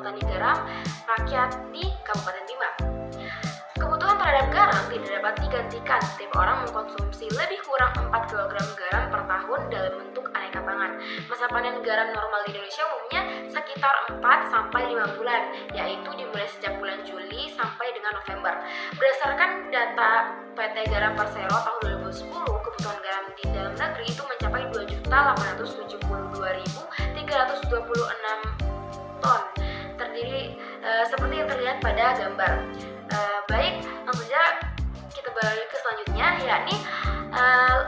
petani garam rakyat di Kabupaten Bima. Kebutuhan terhadap garam tidak dapat digantikan. Setiap orang mengkonsumsi lebih kurang 4 kg garam per tahun dalam bentuk aneka pangan. Masa panen garam normal di Indonesia umumnya sekitar 4-5 bulan, yaitu dimulai sejak bulan Juli sampai dengan November. Berdasarkan data PT Garam Persero tahun 2010, kebutuhan garam di dalam negeri itu mencapai 2.872.326 ton, terdiri seperti yang terlihat pada gambar. Baik, langsung saja kita beralih ke selanjutnya, yakni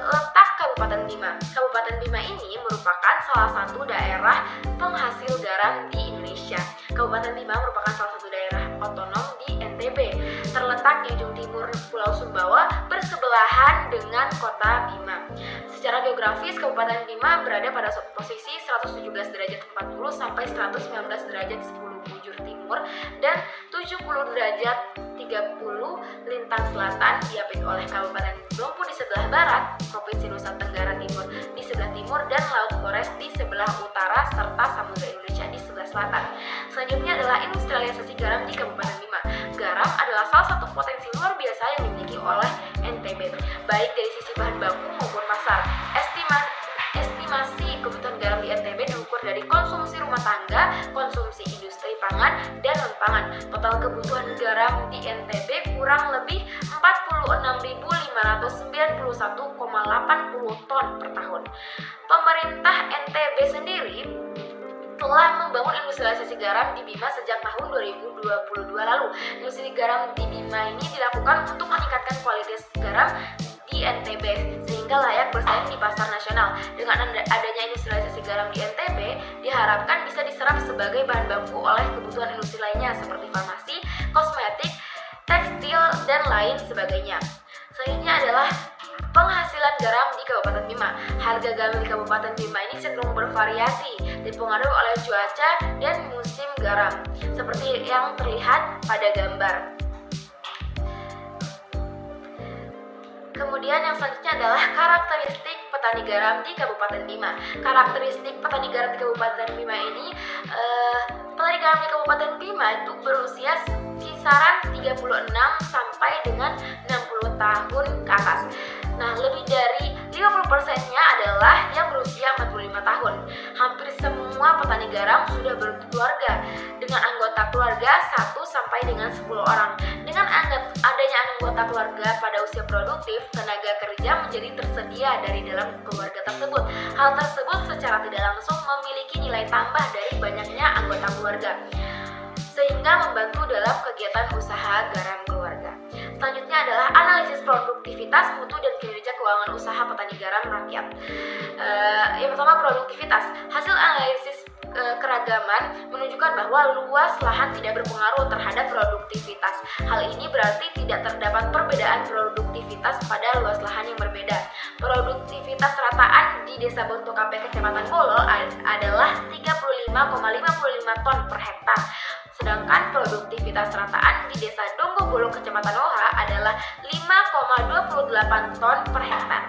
letak Kabupaten Bima. Kabupaten Bima ini merupakan salah satu daerah penghasil garam di Indonesia. Kabupaten Bima merupakan salah satu daerah otonom di NTB, terletak di ujung timur Pulau Sumbawa, bersebelahan dengan kota Bima. Secara geografis, Kabupaten Bima berada pada posisi 117 derajat 40 sampai 119 derajat 10 bujur timur dan 70 derajat 30 lintang selatan, diapit oleh Kabupaten Dompu di sebelah barat, Provinsi Nusa Tenggara Timur di sebelah timur, dan Laut Flores di sebelah utara, serta Samudra Indonesia di sebelah selatan. Selanjutnya adalah industrialisasi garam di Kabupaten Bima. Garam adalah salah satu potensi luar biasa yang dimiliki oleh NTB, baik dari sisi bahan baku maupun pasar. Estimasi kebutuhan garam di NTB diukur dari konsumsi rumah tangga, konsumsi industri pangan, dan non-pangan. Total kebutuhan garam di NTB kurang lebih 46.591,80 ton per tahun. Pemerintah NTB sendiri telah membangun industrialisasi garam di Bima sejak tahun 2022 lalu. Industri garam di Bima ini dilakukan untuk meningkatkan kualitas garam di NTB sehingga layak bersaing di pasar nasional. Dengan adanya industrialisasi garam di NTB, diharapkan bisa diserap sebagai bahan baku oleh kebutuhan industri lainnya seperti farmasi, kosmetik, tekstil, dan lain sebagainya. Selanjutnya adalah penghasilan garam di Kabupaten Bima. Harga garam di Kabupaten Bima ini cenderung bervariasi, dipengaruhi oleh cuaca dan musim garam, seperti yang terlihat pada gambar. Kemudian yang selanjutnya adalah karakteristik petani garam di Kabupaten Bima. Karakteristik petani garam di Kabupaten Bima ini, petani garam di Kabupaten Bima itu berusia kisaran 36 sampai dengan 60 tahun ke atas. Nah, lebih dari 50%-nya adalah yang berusia 45 tahun. Hampir semua petani garam sudah berkeluarga dengan anggota keluarga 1 sampai dengan 10 orang. Dengan adanya anggota keluarga pada usia produktif, tenaga kerja menjadi tersedia dari dalam keluarga tersebut. Hal tersebut secara tidak langsung memiliki nilai tambah dari banyaknya anggota keluarga, sehingga membantu dalam kegiatan usaha garam keluarga. Selanjutnya adalah analisis produktivitas, mutu, dan kinerja keuangan usaha petani garam rakyat. Yang pertama, produktivitas. Hasil analisis keragaman menunjukkan bahwa luas lahan tidak berpengaruh terhadap produktivitas. Hal ini berarti tidak terdapat perbedaan produktivitas pada luas lahan yang berbeda. Produktivitas rataan di Desa Bontokape, Kecamatan Bolo adalah 35,55 ton per hektar. Sedangkan produktivitas rataan di Desa Donggobolo, Kecamatan Oha adalah 5,28 ton per hektar.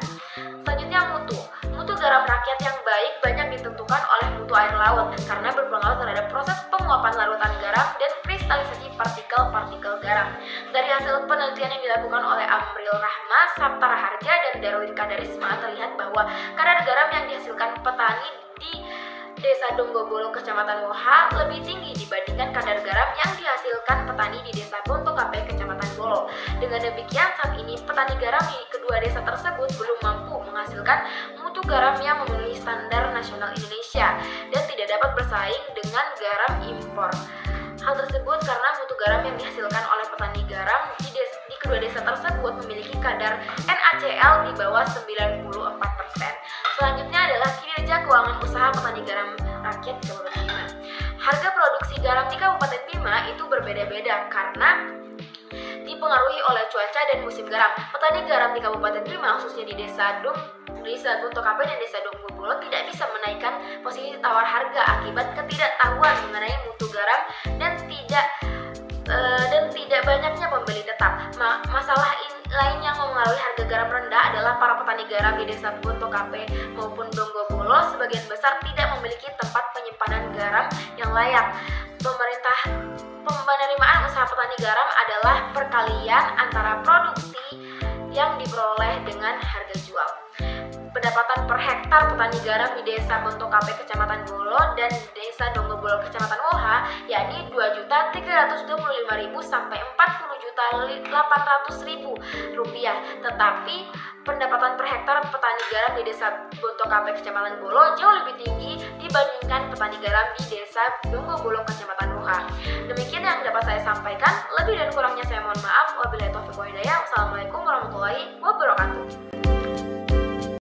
Selanjutnya, mutu. Mutu garam rakyat yang baik banyak ditentukan oleh mutu air laut karena berpengaruh terhadap proses penguapan larutan garam dan kristalisasi partikel-partikel garam. Dari hasil penelitian yang dilakukan oleh Amril Rahma, Sapta Raharja, dan Darwin Kadarisma, terlihat bahwa kadar garam yang dihasilkan petani di Desa Donggobolo, Kecamatan Woha lebih tinggi dibandingkan kadar garam yang dihasilkan petani di Desa Bontokape, Kecamatan Bolo. Dengan demikian, saat ini petani garam di kedua desa tersebut belum mampu menghasilkan mutu garam yang memenuhi standar nasional Indonesia dan tidak dapat bersaing dengan garam impor. Hal tersebut karena mutu garam yang dihasilkan oleh petani garam di kedua desa tersebut memiliki kadar NaCl di bawah 94%. Selanjutnya adalah kinerja keuangan usaha petani garam rakyat di Kabupaten Bima. Harga produksi garam di Kabupaten Bima itu berbeda-beda karena dipengaruhi oleh cuaca dan musim garam. Petani garam di Kabupaten Bima, khususnya di Desa Bontokape dan Desa Donggobolo, tidak bisa menaikkan posisi tawar harga akibat ketidaktahuan mengenai mutu garam dan tidak banyaknya pembeli tetap. Masalah lain yang mempengaruhi harga garam rendah adalah para petani garam di Desa Bontokape maupun Donggobolo sebagian besar tidak memiliki tempat penyimpanan garam yang layak. penerimaan usaha petani garam adalah perkalian antara produksi yang diperoleh dengan harga jual. Pendapatan per hektar petani garam di Desa Bontokape Kecamatan Bolo dan Desa Dongobolo Kecamatan Woha yakni Rp2.325.000 sampai Rp40.800.000. Tetapi pendapatan per hektar petani garam di Desa Bontokape Kecamatan Bolo jauh lebih tinggi dibandingkan petani garam di Desa Dongobolo Kecamatan Woha. Demikian yang dapat saya sampaikan. Lebih dan kurangnya saya mohon maaf. Wabillahi taufiq wal hidayah. Wassalamualaikum warahmatullahi wabarakatuh.